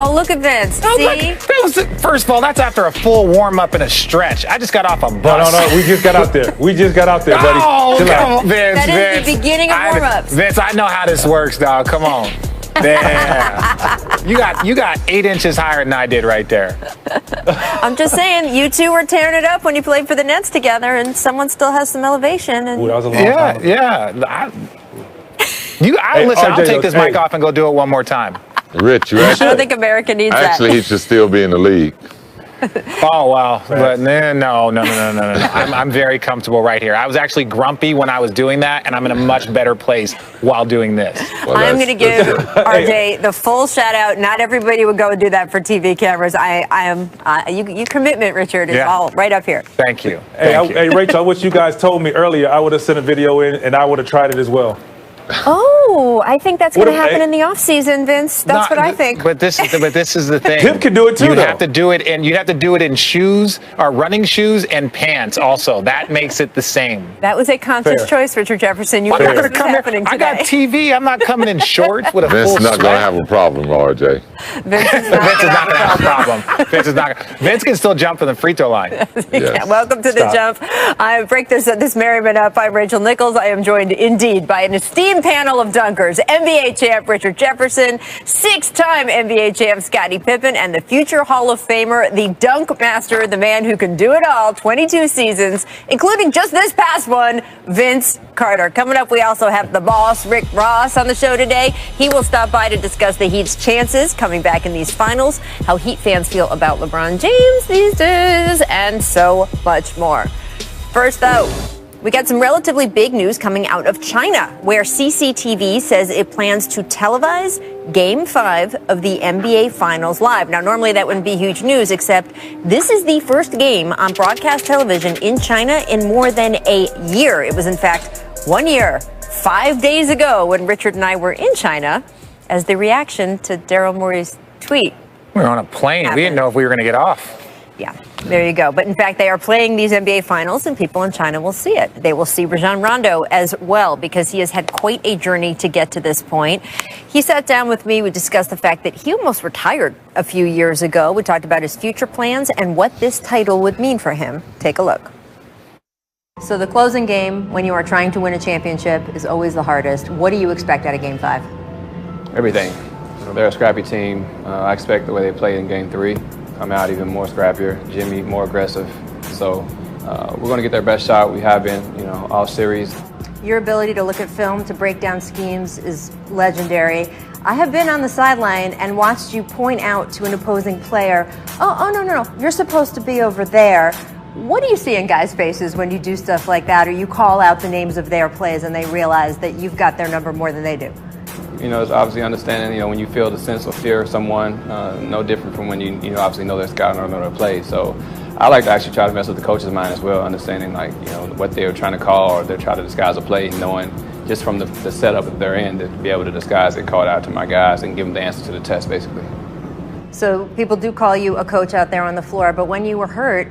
Oh, look at Vince. No, See? First of all, that's after a full warm-up and a stretch. I just got off a bus. No, we just got out there. We just got out there, buddy. Oh, come on, Vince. That is the beginning of warm-ups. Vince, I know how this works, dog. Come on. Damn. You got 8 inches higher than I did right there. I'm just saying, you two were tearing it up when you played for the Nets together, and someone still has some elevation. And Ooh, that was a long time. Yeah. I'll take this mic off and go do it one more time. Rich, I don't think America needs actually, that. he should still be in the league. Oh, well, but no. I'm very comfortable right here. I was actually grumpy when I was doing that, and I'm in a much better place while doing this. Well, I'm going to give RJ the full shout out. Not everybody would go and do that for TV cameras. Your commitment, Richard, is all right up here. Thank you. Hey, Rachel, I wish you guys told me earlier. I would have sent a video in, and I would have tried it as well. Oh, I think that's going to happen in the off season, Vince. That's what I think. But this is the thing. Pip can do it too. You'd have to do it in shoes or running shoes and pants. Also, that makes it the same. That was a conscious choice, Richard Jefferson. You I'm knew not this gonna was come happening here. today. I got TV. I'm not coming in shorts with a Vince full is not going to sweat. have a problem, RJ. Vince is Vince is not going to have a problem. Vince can still jump from the free throw line. Yeah, welcome to the jump. I break this merriment up. I'm Rachel Nichols. I am joined indeed by an esteemed panel of dunkers. NBA champ Richard Jefferson, 6-time NBA champ Scottie Pippen, and the future Hall of Famer, the dunk master, the man who can do it all, 22 seasons, including just this past one, Vince Carter. Coming up, we also have the boss, Rick Ross, on the show today. He will stop by to discuss the Heat's chances coming back in these finals, how Heat fans feel about LeBron James these days, and so much more. First, though, we got some relatively big news coming out of China, where CCTV says it plans to televise Game 5 of the NBA Finals live. Now, normally that wouldn't be huge news, except this is the first game on broadcast television in China in more than a year. It was, in fact, 1 year, 5 days ago, when Richard and I were in China as the reaction to Daryl Morey's tweet. We were on a plane. We didn't know if we were going to get off. Yeah, there you go. But in fact, they are playing these NBA Finals, and people in China will see it. They will see Rajon Rondo as well, because he has had quite a journey to get to this point. He sat down with me. We discussed the fact that he almost retired a few years ago. We talked about his future plans and what this title would mean for him. Take a look. So the closing game, when you are trying to win a championship, is always the hardest. What do you expect out of Game 5? Everything. They're a scrappy team. I expect the way they played in Game 3. Come out even more scrappier, Jimmy more aggressive. So we're going to get their best shot. We have been, all series. Your ability to look at film, to break down schemes is legendary. I have been on the sideline and watched you point out to an opposing player, oh, no, you're supposed to be over there. What do you see in guys' faces when you do stuff like that, or you call out the names of their plays and they realize that you've got their number more than they do? It's obviously understanding, when you feel the sense of fear of someone, no different from when you obviously know their scout or know their play. So I like to actually try to mess with the coach's mind as well, understanding what they're trying to call, or they're trying to disguise a play, knowing just from the setup that they're in to be able to disguise it, call it out to my guys, and give them the answer to the test, basically. So people do call you a coach out there on the floor, but when you were hurt,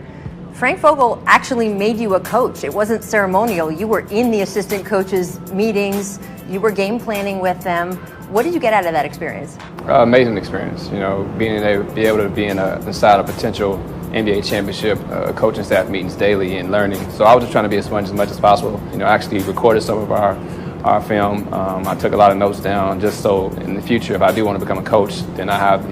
Frank Vogel actually made you a coach. It wasn't ceremonial. You were in the assistant coaches' meetings. You were game planning with them. What did you get out of that experience? Amazing experience. Being able to be inside a potential NBA championship, coaching staff meetings daily and learning. So I was just trying to be as much as possible. I actually recorded some of our film. I took a lot of notes down just so in the future, if I do want to become a coach, then I have,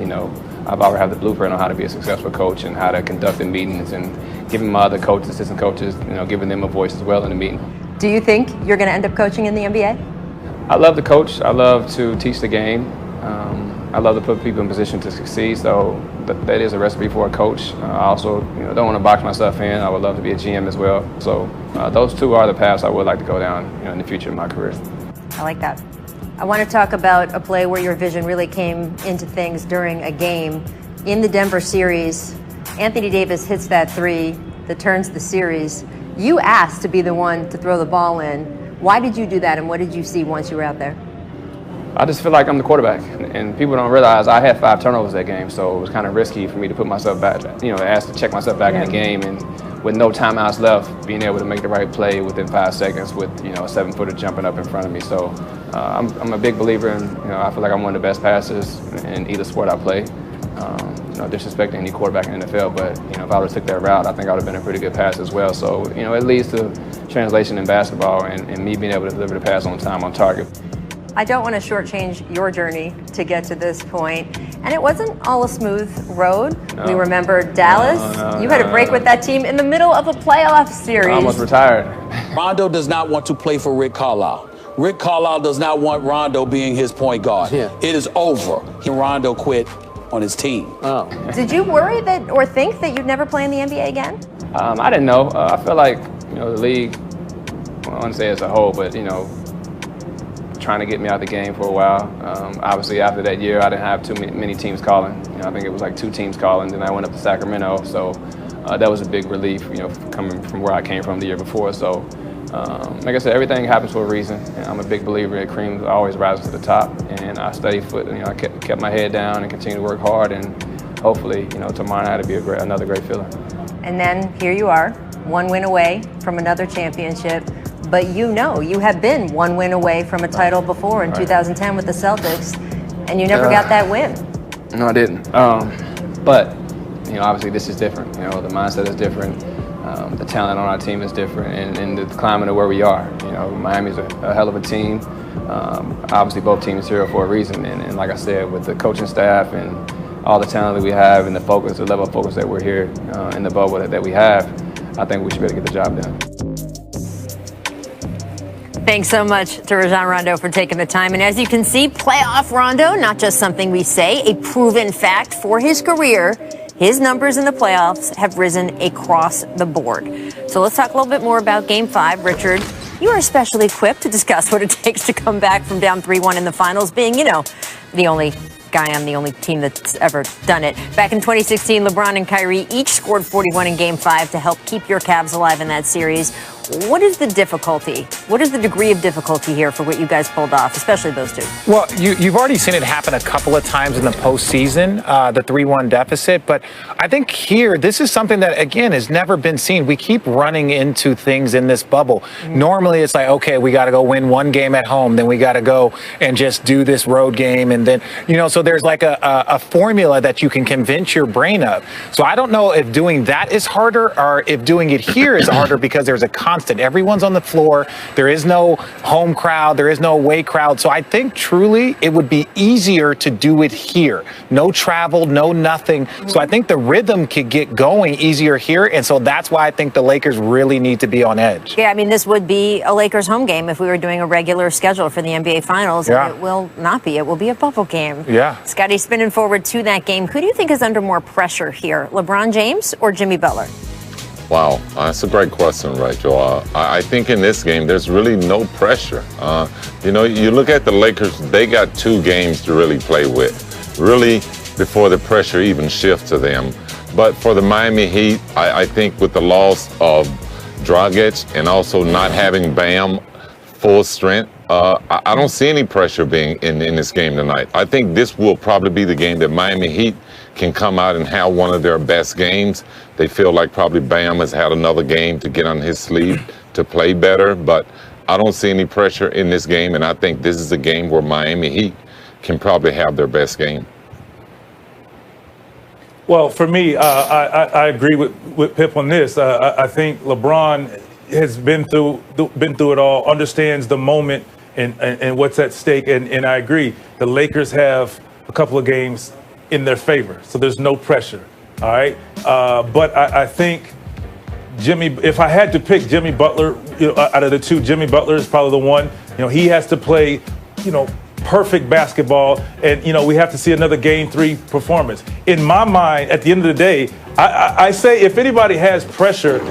I've already have the blueprint on how to be a successful coach and how to conduct the meetings and giving my other coaches, assistant coaches, giving them a voice as well in the meeting. Do you think you're going to end up coaching in the NBA? I love to coach. I love to teach the game. I love to put people in position to succeed. So that is a recipe for a coach. I also, don't want to box myself in. I would love to be a GM as well. So those two are the paths I would like to go down, in the future of my career. I like that. I want to talk about a play where your vision really came into things during a game. In the Denver series, Anthony Davis hits that three that turns the series. You asked to be the one to throw the ball in. Why did you do that, and what did you see once you were out there? I just feel like I'm the quarterback, and people don't realize I had 5 turnovers that game, so it was kind of risky for me to put myself back, ask to check myself back in the game, and with no timeouts left, being able to make the right play within 5 seconds with, a 7-footer jumping up in front of me. So I'm a big believer in, I feel like I'm one of the best passers in either sport I play. disrespecting any quarterback in the NFL, but if I would have took that route, I think I would have been a pretty good pass as well. So it leads to translation in basketball and me being able to deliver the pass on time, on target. I don't want to shortchange your journey to get to this point, and it wasn't all a smooth road. No. We remember Dallas. You had a break with that team in the middle of a playoff series. I almost retired. Rondo does not want to play for Rick Carlisle. Rick Carlisle does not want Rondo being his point guard. Yeah. It is over. Rondo quit on his team. Oh. Did you worry that or think that you'd never play in the NBA again? I didn't know. I feel like the league, I don't want to say as a whole, but trying to get me out of the game for a while. Obviously, after that year, I didn't have too many teams calling. I think it was like 2 teams calling. Then I went up to Sacramento, so that was a big relief. Coming from where I came from the year before. So, like I said, everything happens for a reason. And I'm a big believer that cream always rises to the top. And I studied foot. I kept my head down and continued to work hard. And hopefully, tomorrow night will be another great feeling. And then here you are, 1 win away from another championship. But you have been 1 win away from a title before in 2010 with the Celtics, and you never got that win. No, I didn't. But obviously this is different. The mindset is different. The talent on our team is different, and the climate of where we are. Miami's a hell of a team. Obviously both teams here for a reason, and like I said, with the coaching staff and all the talent that we have and the level of focus that we're here in the bubble that we have, I think we should be able to get the job done. Thanks so much to Rajon Rondo for taking the time. And as you can see, playoff Rondo, not just something we say, a proven fact for his career. His numbers in the playoffs have risen across the board. So let's talk a little bit more about Game 5. Richard, you are especially equipped to discuss what it takes to come back from down 3-1 in the finals, being, the only guy on the only team that's ever done it. Back in 2016, LeBron and Kyrie each scored 41 in Game 5 to help keep your Cavs alive in that series. What is the difficulty? What is the degree of difficulty here for what you guys pulled off, especially those two? Well, you've already seen it happen a couple of times in the postseason, the 3-1 deficit. But I think here, this is something that, again, has never been seen. We keep running into things in this bubble. Normally, it's like, okay, we got to go win 1 game at home. Then we got to go and just do this road game. And then, so there's like a formula that you can convince your brain of. So I don't know if doing that is harder or if doing it here is harder because there's a constant. Everyone's on the floor. There is no home crowd. There is no away crowd. So I think truly it would be easier to do it here. No travel, no nothing. So I think the rhythm could get going easier here. And so that's why I think the Lakers really need to be on edge. Yeah, I mean, this would be a Lakers home game if we were doing a regular schedule for the NBA Finals. Yeah. And it will not be. It will be a bubble game. Yeah. Scottie, spinning forward to that game, who do you think is under more pressure here, LeBron James or Jimmy Butler? Wow, that's a great question, Rachel. I think in this game, there's really no pressure. You look at the Lakers, they got 2 games to really play with, really before the pressure even shifts to them. But for the Miami Heat, I think with the loss of Dragic and also not having Bam full strength, I don't see any pressure being in this game tonight. I think this will probably be the game that Miami Heat can come out and have one of their best games. They feel like probably Bam has had another game to get on his sleeve to play better, but I don't see any pressure in this game, and I think this is a game where Miami Heat can probably have their best game. Well, for me, I agree with Pip on this. I think LeBron has been through it all, understands the moment and what's at stake, and I agree. The Lakers have a couple of games in their favor, so there's no pressure. All right, but I think if I had to pick Jimmy Butler, out of the 2, Jimmy Butler is probably the one. He has to play, perfect basketball, and we have to see another Game 3 performance. In my mind, at the end of the day, I say if anybody has pressure,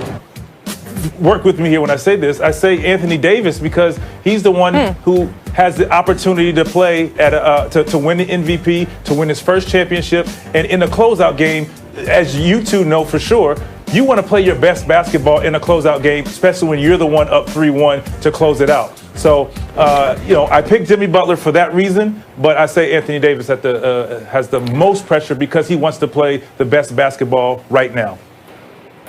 work with me here when I say this. I say Anthony Davis because he's the one who has the opportunity to play to win the MVP, to win his first championship, and in a closeout game, as you two know for sure, you want to play your best basketball in a closeout game, especially when you're the one up 3-1 to close it out. So, I picked Jimmy Butler for that reason, but I say Anthony Davis has the most pressure because he wants to play the best basketball right now.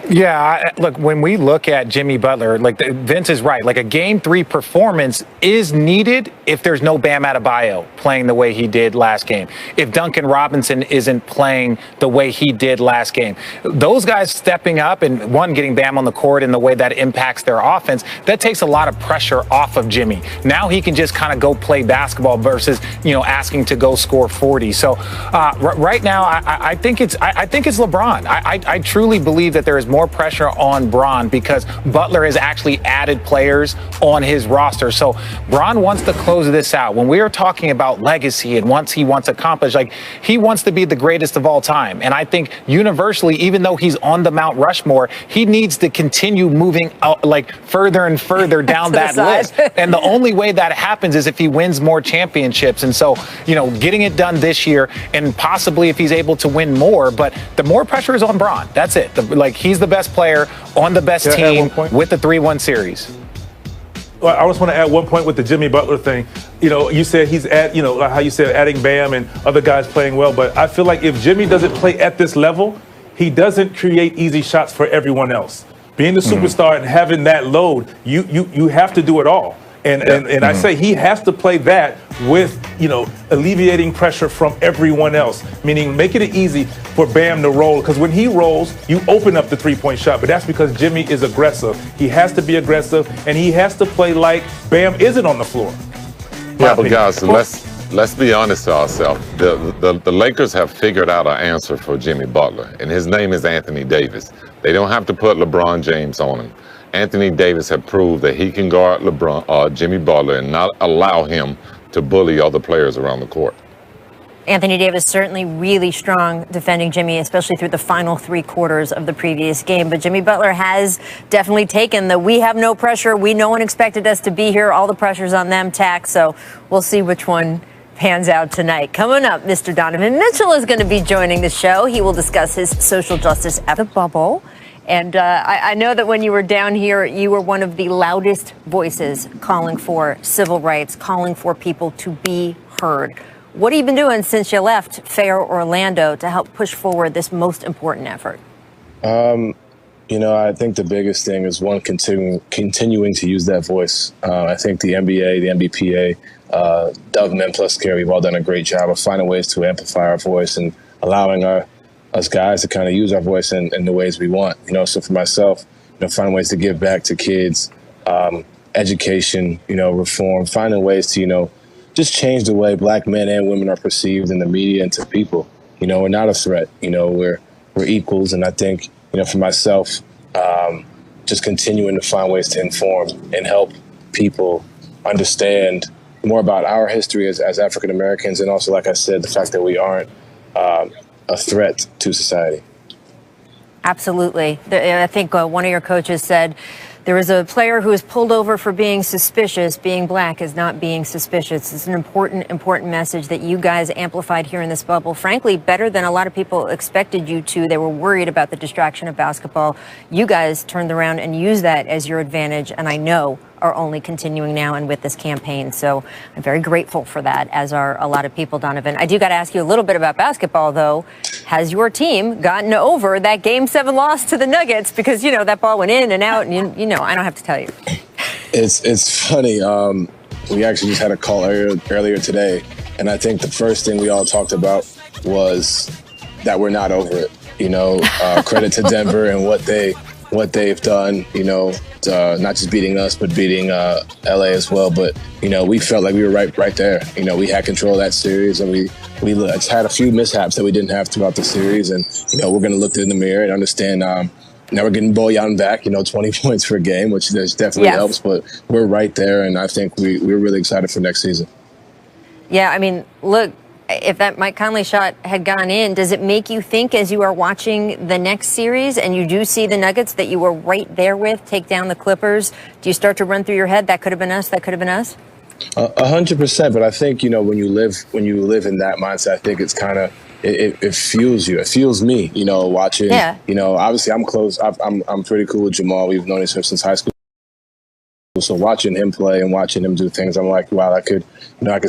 Yeah, look, when we look at Jimmy Butler, Vince is right. Like, a Game 3 performance is needed if there's no Bam Adebayo playing the way he did last game. If Duncan Robinson isn't playing the way he did last game. Those guys stepping up and, one, getting Bam on the court in the way that impacts their offense, that takes a lot of pressure off of Jimmy. Now he can just kind of go play basketball versus, asking to go score 40. So right now, I think it's LeBron. I truly believe that there is more pressure on Bron because Butler has actually added players on his roster. So Bron wants to close this out. When we are talking about legacy and once he wants accomplished, he wants to be the greatest of all time. And I think universally, even though he's on the Mount Rushmore, he needs to continue moving out, further and further down that list. And the only way that happens is if he wins more championships. And so, getting it done this year and possibly if he's able to win more, but the more pressure is on Bron. That's it. He's the best player on the best team with the 3-1 series. Well, I just want to add one point with the Jimmy Butler thing. You said he's how you said adding Bam and other guys playing well, but I feel like if Jimmy doesn't play at this level, he doesn't create easy shots for everyone else. Being the superstar and having that load, you have to do it all. And I say he has to play that with, alleviating pressure from everyone else, meaning making it easy for Bam to roll. Because when he rolls, you open up the three-point shot. But that's because Jimmy is aggressive. He has to be aggressive, and he has to play like Bam isn't on the floor. Yeah, but guys, let's be honest to ourselves. The Lakers have figured out an answer for Jimmy Butler, and his name is Anthony Davis. They don't have to put LeBron James on him. Anthony Davis have proved that he can guard Jimmy Butler and not allow him to bully other players around the court. Anthony Davis certainly really strong defending Jimmy, especially through the final 3 quarters of the previous game. But Jimmy Butler has definitely taken the "we have no pressure, no one expected us to be here, all the pressure's on them" tack. So we'll see which one pans out tonight. Coming up, Mr. Donovan Mitchell is going to be joining the show. He will discuss his social justice at the bubble. And I know that when you were down here, you were one of the loudest voices calling for civil rights, calling for people to be heard. What have you been doing since you left Fair Orlando to help push forward this most important effort? I think the biggest thing is, one, continuing to use that voice. I think the NBA, the NBPA, Dove Men Plus Care, we've all done a great job of finding ways to amplify our voice and allowing us guys to kind of use our voice in the ways we want. So for myself, finding ways to give back to kids, education, reform, finding ways to, just change the way Black men and women are perceived in the media and to people. We're not a threat. We're equals. And I think, for myself, just continuing to find ways to inform and help people understand more about our history as African Americans, and also, like I said, the fact that we aren't a threat to society. Absolutely. I think one of your coaches said there was a player who was pulled over for being suspicious. Being Black is not being suspicious. It's an important message that you guys amplified here in this bubble. Frankly, better than a lot of people expected you to. They were worried about the distraction of basketball. You guys turned around and used that as your advantage, and I know are only continuing now and with this campaign. So I'm very grateful for that, as are a lot of people, Donovan. I do got to ask you a little bit about basketball, though. Has your team gotten over that Game 7 loss to the Nuggets? Because, that ball went in and out, and I don't have to tell you. It's funny. We actually just had a call earlier today, and I think the first thing we all talked about was that we're not over it. Credit to Denver and what they've done, not just beating us, but beating LA as well. But, we felt like we were right there. We had control of that series, and we had a few mishaps that we didn't have throughout the series. And, we're going to look in the mirror and understand now we're getting Bojan back, 20 points per game, which definitely helps. But we're right there, and I think we're really excited for next season. Yeah, I mean, look, if that Mike Conley shot had gone in, does it make you think, as you are watching the next series and you do see the Nuggets that you were right there with take down the Clippers, do you start to run through your head, that could have been us, that could have been us? 100%. But I think, when you live in that mindset, I think it's kind of, it fuels you. It fuels me, watching, obviously I'm close. I'm pretty cool with Jamal. We've known each other since high school. So watching him play and watching him do things, I'm like, wow, I could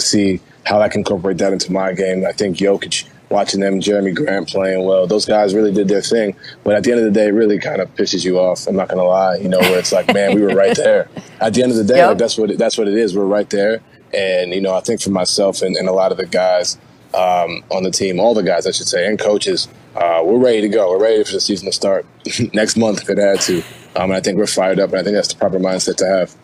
see how I can incorporate that into my game. I think Jokic, watching them, Jeremy Grant playing well. Those guys really did their thing. But at the end of the day, it really kind of pisses you off. I'm not going to lie, where it's like, man, we were right there. At the end of the day, like, that's what it is. We're right there. And, I think for myself and a lot of the guys on the team, all the guys, I should say, and coaches, we're ready to go. We're ready for the season to start next month if it had to. And I think we're fired up, and I think that's the proper mindset to have.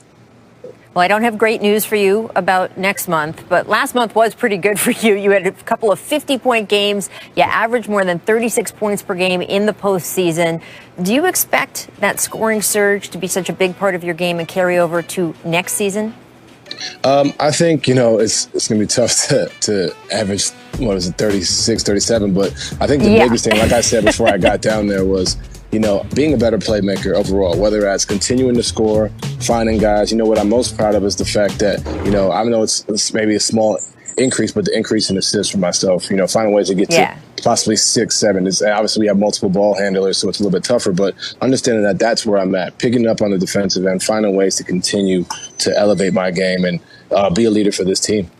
Well, I don't have great news for you about next month, but last month was pretty good for you. You had a couple of 50-point games. You averaged more than 36 points per game in the postseason. Do you expect that scoring surge to be such a big part of your game and carry over to next season? I think, it's going to be tough to average, 36, 37. But I think the biggest thing, like I said before I got down there, was, being a better playmaker overall, whether that's continuing to score, finding guys. What I'm most proud of is the fact that, I know it's maybe a small increase, but the increase in assists for myself, finding ways to get to possibly 6, 7. Obviously, we have multiple ball handlers, so it's a little bit tougher, but understanding that that's where I'm at, picking up on the defensive end, finding ways to continue to elevate my game and be a leader for this team.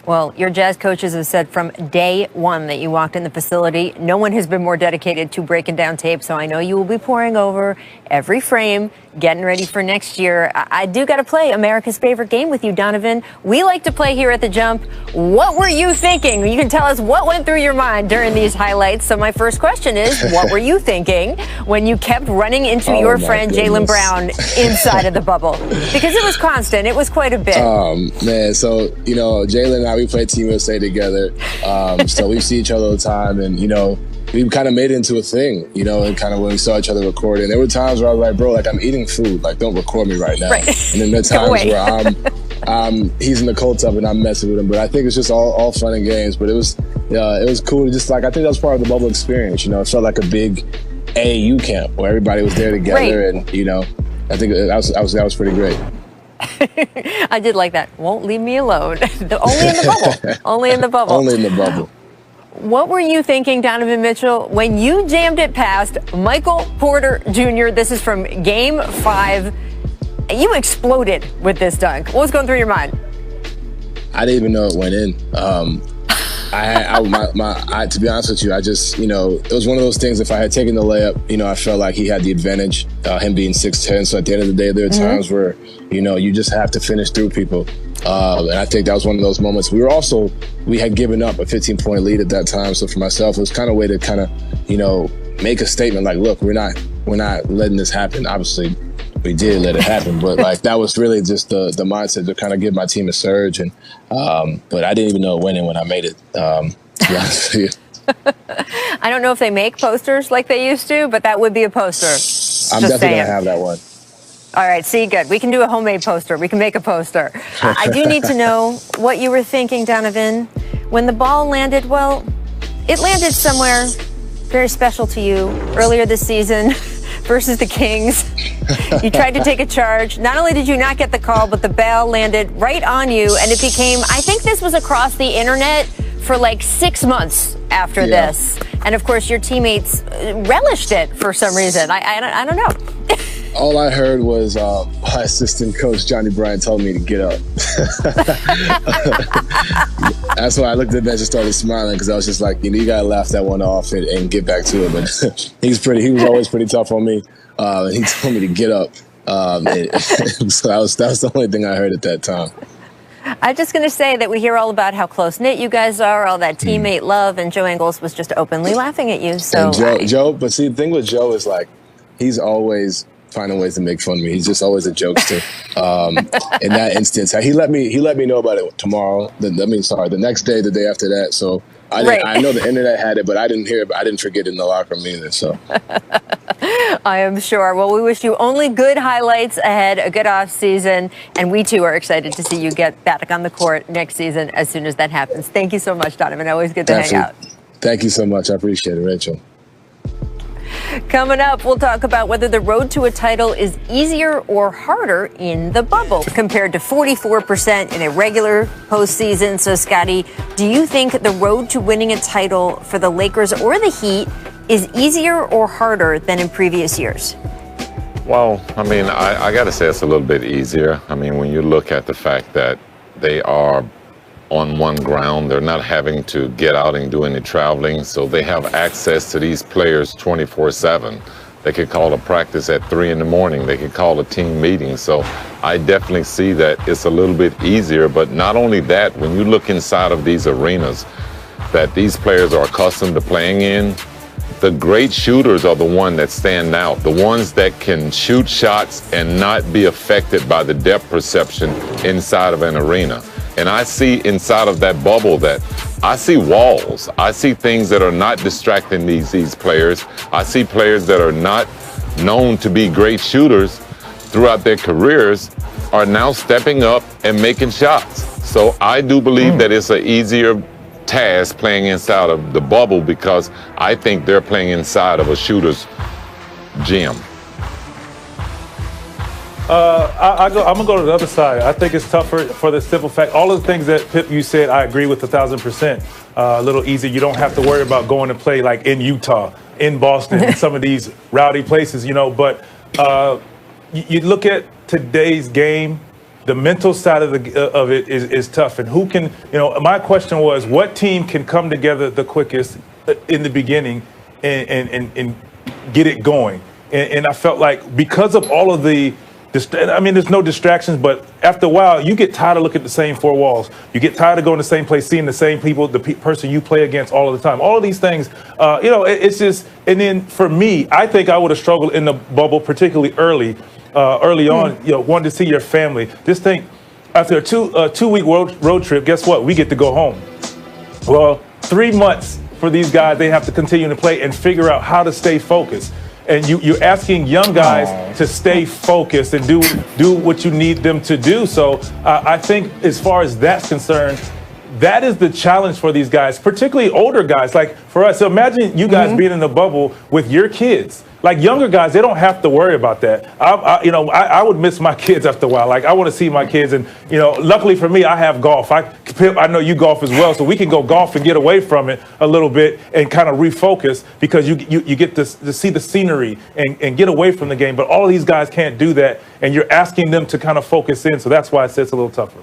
Well, your Jazz coaches have said from day one that you walked in the facility, no one has been more dedicated to breaking down tape, so I know you will be poring over every frame, getting ready for next year. I do got to play America's favorite game with you, Donovan. We like to play here at The Jump. What were you thinking? You can tell us what went through your mind during these highlights. So my first question is, what were you thinking when you kept running into your friend Jaylen Brown inside of the bubble? Because it was constant. It was quite a bit. Man, so, Jaylen and I, we play Team USA together. So we see each other all the time, and, we kind of made it into a thing, and kind of when we saw each other recording. There were times where I was like, bro, like, I'm eating food. Like, don't record me right now. Right. And then there are times where he's in the cold tub and I'm messing with him. But I think it's just all fun and games. But it was cool to just, like, I think that was part of the bubble experience. It felt like a big AAU camp where everybody was there together. And, I think that was pretty great. I did like that. Won't leave me alone. Only in the bubble. Only in the bubble. Only in the bubble. What were you thinking, Donovan Mitchell, when you jammed it past Michael Porter Jr.? This is from Game 5. You exploded with this dunk. What was going through your mind? I didn't even know it went in. To be honest with you, I just, it was one of those things. If I had taken the layup, I felt like he had the advantage, him being 6'10". So at the end of the day, there are times where, you just have to finish through people. And I think that was one of those moments. We had given up a 15-point lead at that time. So for myself, it was kind of a way to make a statement like, look, we're not letting this happen. Obviously, we did let it happen, but like that was really just the mindset to kind of give my team a surge. And but I didn't even know it went in when I made it. To be honest with you. I don't know if they make posters like they used to, but that would be a poster. I'm definitely gonna have that one. All right, see, good. We can do a homemade poster. We can make a poster. I do need to know what you were thinking, Donovan, when the ball landed. Well, it landed somewhere very special to you earlier this season versus the Kings. You tried to take a charge. Not only did you not get the call, but the ball landed right on you, and it became, I think this was across the internet for like 6 months after this. And of course, your teammates relished it for some reason. I don't know. All I heard was my assistant coach, Johnny Bryant, told me to get up. That's why I looked at the bench and started smiling, because I was just like, you got to laugh that one off and get back to it. But he was always pretty tough on me. And he told me to get up. So that was the only thing I heard at that time. I'm just going to say that we hear all about how close-knit you guys are, all that teammate love, and Joe Ingles was just openly laughing at you. So Joe, but see, the thing with Joe is like, he's always finding ways to make fun of me. He's just always a jokester. In that instance, he let me know about it tomorrow. The next day, the day after that. So I know the internet had it, but I didn't hear it. I didn't forget it in the locker room either. So I am sure. Well, we wish you only good highlights ahead, a good off season, and we too are excited to see you get back on the court next season as soon as that happens. Thank you so much, Donovan. Always good to hang out. Thank you so much. I appreciate it, Rachel. Coming up, we'll talk about whether the road to a title is easier or harder in the bubble compared to 44% in a regular postseason. So, Scottie, do you think the road to winning a title for the Lakers or the Heat is easier or harder than in previous years? Well, I mean, I got to say it's a little bit easier. I mean, when you look at the fact that they are on one ground. They're not having to get out and do any traveling, so they have access to these players 24/7. They could call a practice at 3 in the morning. They could call a team meeting. So I definitely see that it's a little bit easier. But not only that, when you look inside of these arenas that these players are accustomed to playing in, the great shooters are the ones that stand out, the ones that can shoot shots and not be affected by the depth perception inside of an arena. And I see inside of that bubble that I see walls. I see things that are not distracting these players. I see players that are not known to be great shooters throughout their careers are now stepping up and making shots. So I do believe that it's an easier task playing inside of the bubble because I think they're playing inside of a shooter's gym. I'm gonna go to the other side. I think it's tougher for the simple fact. All of the things that Pip you said, I agree with 1,000%. A little easier. You don't have to worry about going to play like in Utah, in Boston, in some of these rowdy places, you know. But you look at today's game. The mental side of it is tough. And who can, you know, my question was, what team can come together the quickest in the beginning and get it going? And I felt like because of all of there's no distractions, but after a while, you get tired of looking at the same four walls. You get tired of going to the same place, seeing the same people, the person you play against all of the time. All of these things, it's just, and then for me, I think I would have struggled in the bubble, particularly early on, wanting to see your family. Just think, after a two-week road trip, guess what? We get to go home. Well, 3 months for these guys, they have to continue to play and figure out how to stay focused. And you're asking young guys to stay focused and do what you need them to do. So I think as far as that's concerned, that is the challenge for these guys, particularly older guys. Like for us, so imagine you guys being in the bubble with your kids. Like younger guys, they don't have to worry about that. I would miss my kids after a while. Like I want to see my kids, and luckily for me, I have golf. Pip, I know you golf as well, so we can go golf and get away from it a little bit and kind of refocus because you get to see the scenery and get away from the game. But all of these guys can't do that, and you're asking them to kind of focus in. So that's why I say it's a little tougher.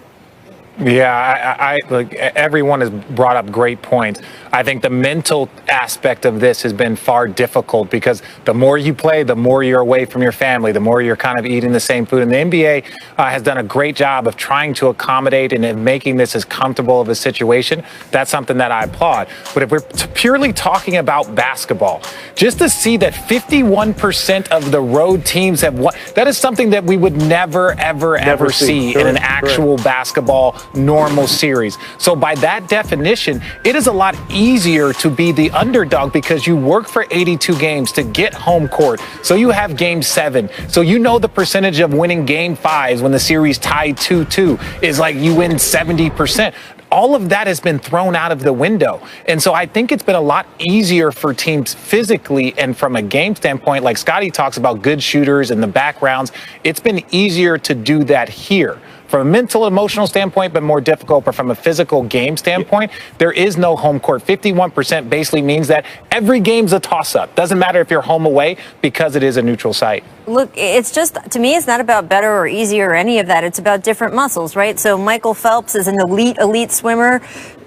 Yeah, I like everyone has brought up great points. I think the mental aspect of this has been far difficult because the more you play, the more you're away from your family, the more you're kind of eating the same food. And the NBA has done a great job of trying to accommodate and making this as comfortable of a situation. That's something that I applaud. But if we're purely talking about basketball, just to see that 51% of the road teams have won, that is something that we would never, ever see in an actual basketball normal series. So by that definition, it is a lot easier to be the underdog because you work for 82 games to get home court. So you have game 7. So you know the percentage of winning game 5s when the series tied 2-2 is like you win 70%. All of that has been thrown out of the window. And so I think it's been a lot easier for teams physically and from a game standpoint, like Scottie talks about good shooters and the backgrounds. It's been easier to do that here. From a mental, emotional standpoint, but more difficult. But from a physical game standpoint, there is no home court. 51% basically means that every game's a toss-up. Doesn't matter if you're home away because it is a neutral site. Look, it's just, to me, it's not about better or easier or any of that. It's about different muscles, right? So Michael Phelps is an elite swimmer,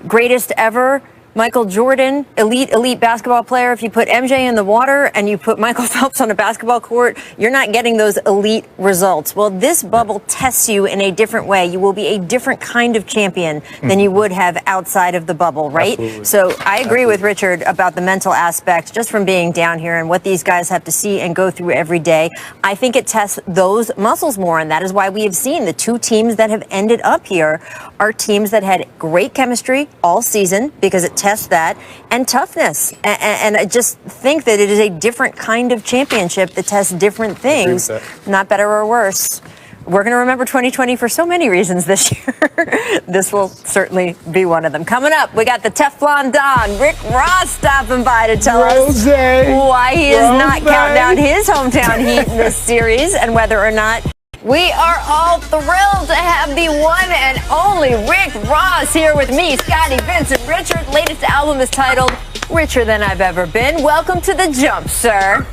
greatest ever. Michael Jordan, elite basketball player. If you put MJ in the water and you put Michael Phelps on a basketball court, you're not getting those elite results. Well, this bubble tests you in a different way. You will be a different kind of champion than you would have outside of the bubble, right? Absolutely. So I agree with Richard about the mental aspect just from being down here and what these guys have to see and go through every day. I think it tests those muscles more, and that is why we have seen the two teams that have ended up here are teams that had great chemistry all season because it tests that, and toughness. And I just think that it is a different kind of championship that tests different things, not better or worse. We're going to remember 2020 for so many reasons this year. This will certainly be one of them. Coming up, we got the Teflon Don, Rick Ross, stopping by to tell us why he is not counting down his hometown heat in this series and whether or not. We are all thrilled to have the one and only Rick Ross here with me, Scottie, Vincent, Richard. Latest album is titled Richer Than I've Ever Been. Welcome to The Jump, sir.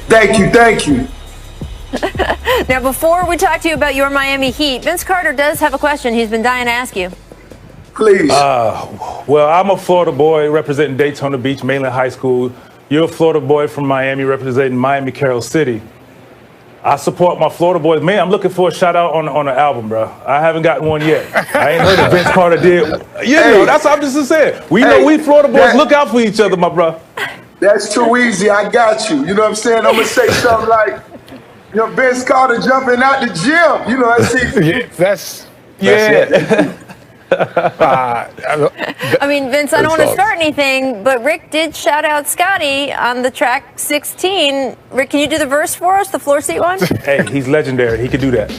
Thank you. Now, before we talk to you about your Miami Heat, Vince Carter does have a question he's been dying to ask you. Please. Well, I'm a Florida boy representing Daytona Beach, Mainland High School. You're a Florida boy from Miami representing Miami, Carroll City. I support my Florida boys. Man, I'm looking for a shout out on an album, bro. I haven't gotten one yet. I ain't heard if Vince Carter did. You know, that's what I'm just saying. We know we Florida boys look out for each other, my bro. That's too easy. I got you. You know what I'm saying? I'm going to say something like, you know, Vince Carter jumping out the gym. You know, that's it. I mean, Vince, I don't want to start anything, but Rick did shout out Scottie on the track 16. Rick, can you do the verse for us, the floor seat one? Hey, he's legendary. He could do that.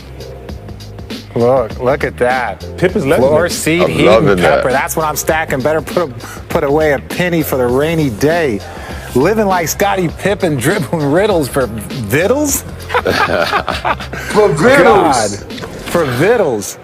Look at that. Pippen's legendary. Floor seat, heat, and pepper. That's what I'm stacking. Better put away a penny for the rainy day. Living like Scottie Pippen, dribbling riddles for vittles? For vittles. For vittles.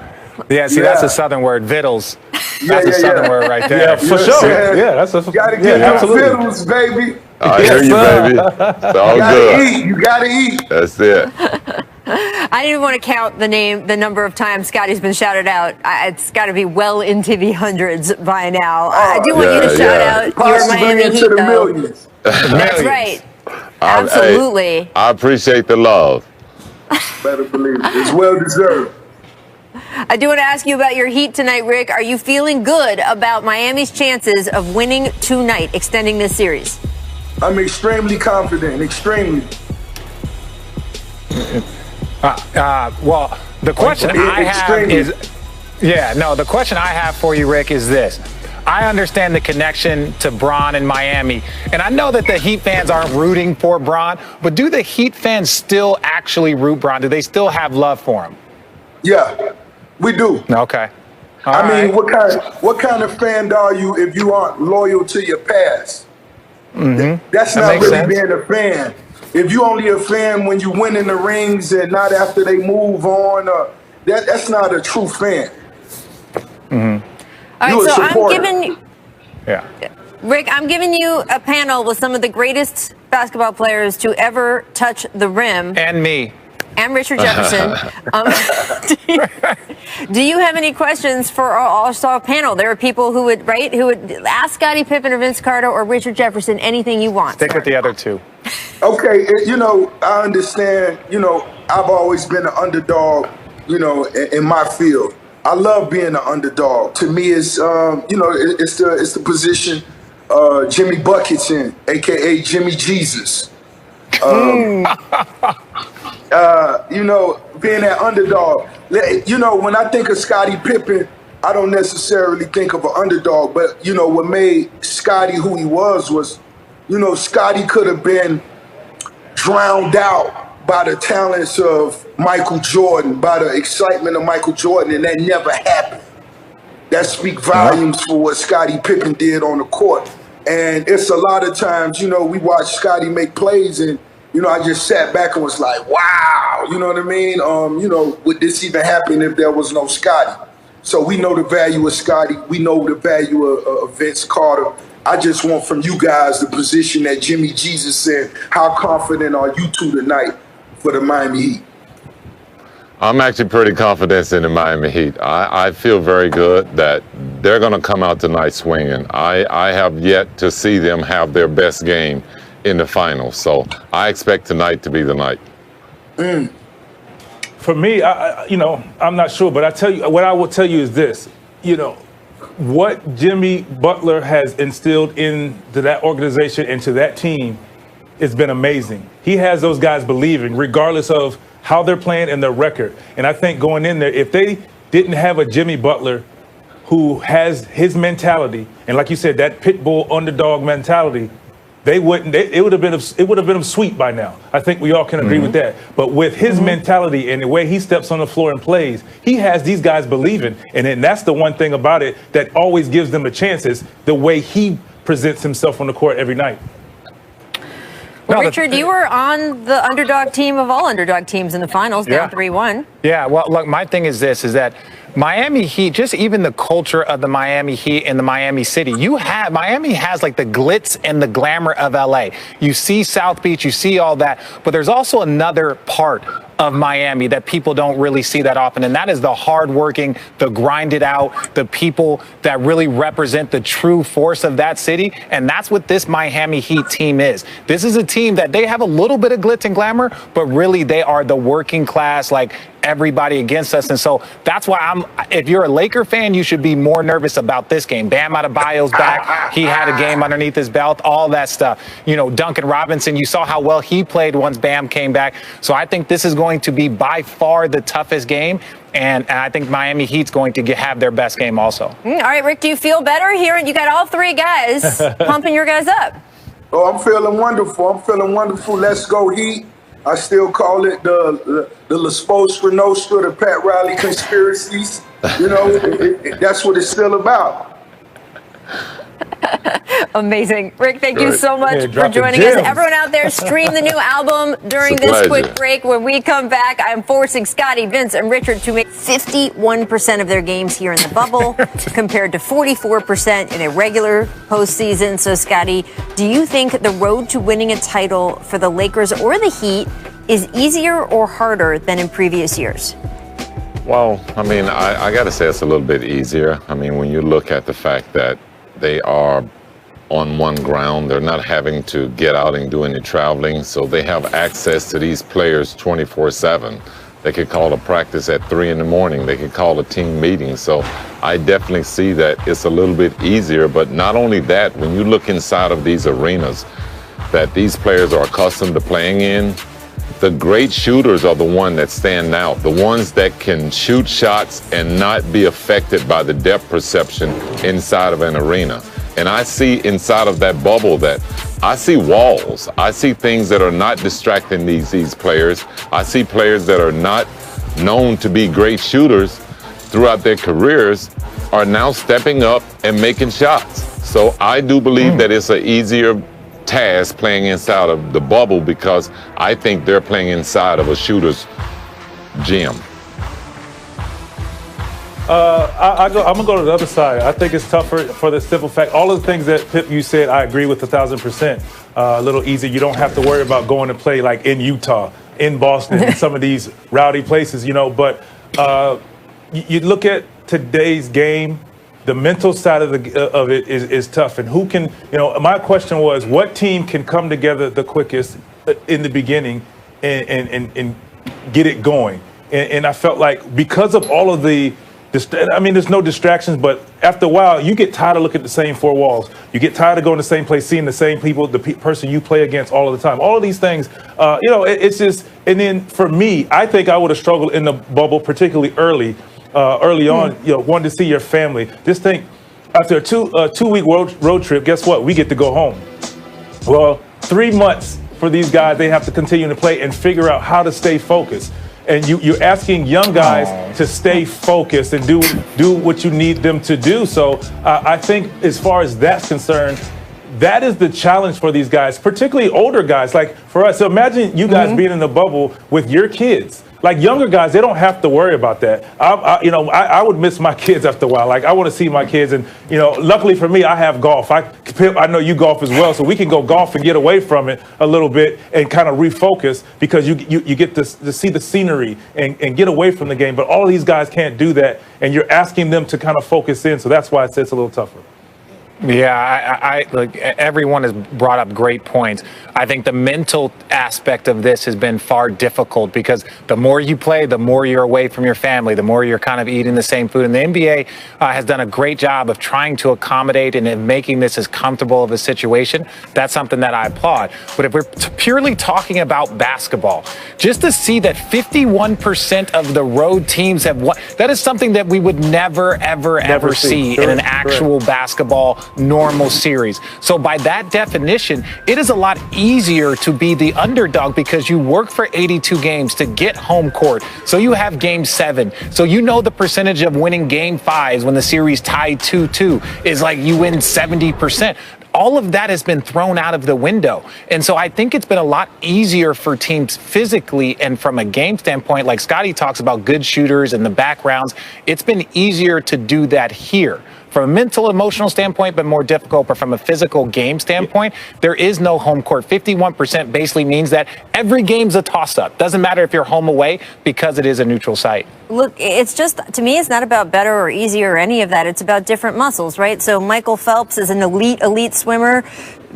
Yeah, see, that's a Southern word, vittles. That's a Southern word right there. Yeah, for sure. Yeah, that's a gotta get vittles, baby. I hear you, baby. It's all good. You gotta eat. That's it. I didn't even want to count the number of times Scottie's been shouted out. It's got to be well into the hundreds by now. I do want you to shout out your Miami Heat, though. Millions. That's right. Absolutely. I appreciate the love. Better believe it. It's well deserved. I do want to ask you about your Heat tonight, Rick. Are you feeling good about Miami's chances of winning tonight, extending this series? I'm extremely confident, extremely. Well, the question I have is, the question I have for you, Rick, is this. I understand the connection to Bron in Miami, and I know that the Heat fans aren't rooting for Bron, but do the Heat fans still actually root Bron? Do they still have love for him? Yeah, we do. Okay. I mean, what kind of fan are you if you aren't loyal to your past? Mm-hmm. That's not really being a fan. If you only a fan when you win in the rings and not after they move on, that's not a true fan. Mm-hmm. All right, so I'm giving Rick, I'm giving you a panel with some of the greatest basketball players to ever touch the rim. And me. And Richard Jefferson. Do you have any questions for our all-star panel? There are people who would ask Scottie Pippen or Vince Carter or Richard Jefferson anything you want. Stick with the other two. Okay, I understand, I've always been an underdog, in my field. I love being an underdog. To me, it's, it's the position Jimmy Buckets in, a.k.a. Jimmy Jesus. Being that underdog. When I think of Scottie Pippen, I don't necessarily think of an underdog, but, what made Scottie who he was, Scottie could have been drowned out by the talents of Michael Jordan, by the excitement of Michael Jordan, and that never happened. That speaks volumes for what Scottie Pippen did on the court. And it's a lot of times, we watch Scottie make plays and, I just sat back and was like, wow, you know what I mean? Would this even happen if there was no Scottie? So we know the value of Scottie. We know the value of Vince Carter. I just want from you guys the position that Jimmy Jesus said. How confident are you two tonight for the Miami Heat? I'm actually pretty confident in the Miami Heat. I feel very good that they're going to come out tonight swinging. I have yet to see them have their best game in the finals. So I expect tonight to be the night. For me, I'm not sure, but what I will tell you is this, what Jimmy Butler has instilled into that organization and to that team has been amazing. He has those guys believing, regardless of how they're playing and their record. And I think going in there, if they didn't have a Jimmy Butler who has his mentality, and like you said, that pit bull underdog mentality, it would have been a sweep by now. I think we all can agree with that. But with his mentality and the way he steps on the floor and plays, he has these guys believing. And then that's the one thing about it that always gives them a chance is the way he presents himself on the court every night. Well, Richard, you were on the underdog team of all underdog teams in the finals, down 3-1. Yeah, well, look, my thing is this, is that Miami Heat, just even the culture of the Miami Heat in the Miami City, Miami has like the glitz and the glamour of LA. You see South Beach, you see all that, but there's also another part of Miami that people don't really see that often. And that is the hardworking, the grinded out, the people that really represent the true force of that city. And that's what this Miami Heat team is. This is a team that they have a little bit of glitz and glamour, but really they are the working class, like everybody against us. And so that's why if you're a Laker fan, you should be more nervous about this game. Bam Adebayo's back. He had a game underneath his belt, all that stuff. Duncan Robinson, you saw how well he played once Bam came back. So I think this is going to be by far the toughest game. And I think Miami Heat's going to have their best game also. All right, Rick, do you feel better here? You got all three guys pumping your guys up. Oh, I'm feeling wonderful. Let's go Heat. I still call it the La Spoelstra Nostra, the Pat Riley conspiracies. That's what it's still about. Amazing. Rick, thank you so much for joining us. Everyone out there, stream the new album during this quick break. When we come back, I'm forcing Scottie, Vince, and Richard to make 51% of their games here in the bubble compared to 44% in a regular postseason. So, Scottie, do you think the road to winning a title for the Lakers or the Heat is easier or harder than in previous years? Well, I got to say it's a little bit easier. When you look at the fact that they are on one ground, they're not having to get out and do any traveling, so they have access to these players 24/7. They could call a practice at 3 in the morning. They could call a team meeting. So I definitely see that it's a little bit easier. But not only that, when you look inside of these arenas that these players are accustomed to playing in, the great shooters are the ones that stand out, the ones that can shoot shots and not be affected by the depth perception inside of an arena. And I see inside of that bubble that I see walls. I see things that are not distracting these players. I see players that are not known to be great shooters throughout their careers are now stepping up and making shots. So I do believe that it's an easier task playing inside of the bubble because I think they're playing inside of a shooter's gym. I'm gonna go to the other side. I think it's tougher for the simple fact. All of the things that Pip you said, I agree with 1,000%. A little easier. You don't have to worry about going to play like in Utah, in Boston, in some of these rowdy places, But you look at today's game. The mental side of it is tough. And who can, my question was, what team can come together the quickest in the beginning and get it going? And I felt like because of all of there's no distractions, but after a while, you get tired of looking at the same four walls. You get tired of going to the same place, seeing the same people, the person you play against all of the time. All of these things, it's just, and then for me, I think I would have struggled in the bubble, particularly early on, wanting to see your family. Just think, after a two-week road trip, guess what? We get to go home. Well, 3 months for these guys, they have to continue to play and figure out how to stay focused. And you're asking young guys to stay focused and do what you need them to do. So I think as far as that's concerned, that is the challenge for these guys, particularly older guys. Like for us, so imagine you guys being in the bubble with your kids. Like younger guys, they don't have to worry about that. I would miss my kids after a while. Like I want to see my kids, and luckily for me, I have golf. I know you golf as well, so we can go golf and get away from it a little bit and kind of refocus because you get to see the scenery and get away from the game. But all of these guys can't do that, and you're asking them to kind of focus in. So that's why I say it's a little tougher. Yeah, I like everyone has brought up great points. I think the mental aspect of this has been far difficult because the more you play, the more you're away from your family, the more you're kind of eating the same food. And the NBA has done a great job of trying to accommodate and making this as comfortable of a situation. That's something that I applaud. But if we're purely talking about basketball, just to see that 51% of the road teams have won, that is something that we would never see in an actual basketball normal series. So by that definition, it is a lot easier to be the underdog because you work for 82 games to get home court. So you have game 7. So you know the percentage of winning game 5s when the series tied 2-2 is like you win 70%. All of that has been thrown out of the window. And so I think it's been a lot easier for teams physically and from a game standpoint, like Scottie talks about good shooters and the backgrounds. It's been easier to do that here from a mental, emotional standpoint, but more difficult. But from a physical game standpoint, there is no home court. 51% basically means that every game's a toss-up. Doesn't matter if you're home away because it is a neutral site. Look, it's just, to me, it's not about better or easier or any of that. It's about different muscles, right? So Michael Phelps is an elite swimmer,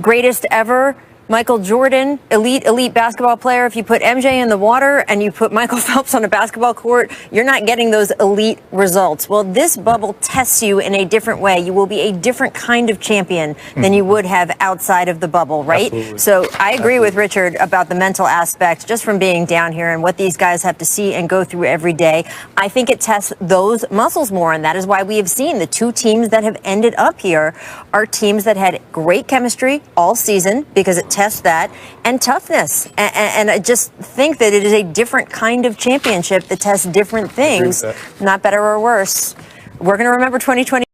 greatest ever. Michael Jordan, elite basketball player. If you put MJ in the water and you put Michael Phelps on a basketball court, you're not getting those elite results. Well, this bubble tests you in a different way. You will be a different kind of champion than you would have outside of the bubble, right? Absolutely. So I agree with Richard about the mental aspect just from being down here and what these guys have to see and go through every day. I think it tests those muscles more, and that is why we have seen the two teams that have ended up here are teams that had great chemistry all season because it tests that, and toughness. And I just think that it is a different kind of championship that tests different things, not better or worse. We're going to remember 2020.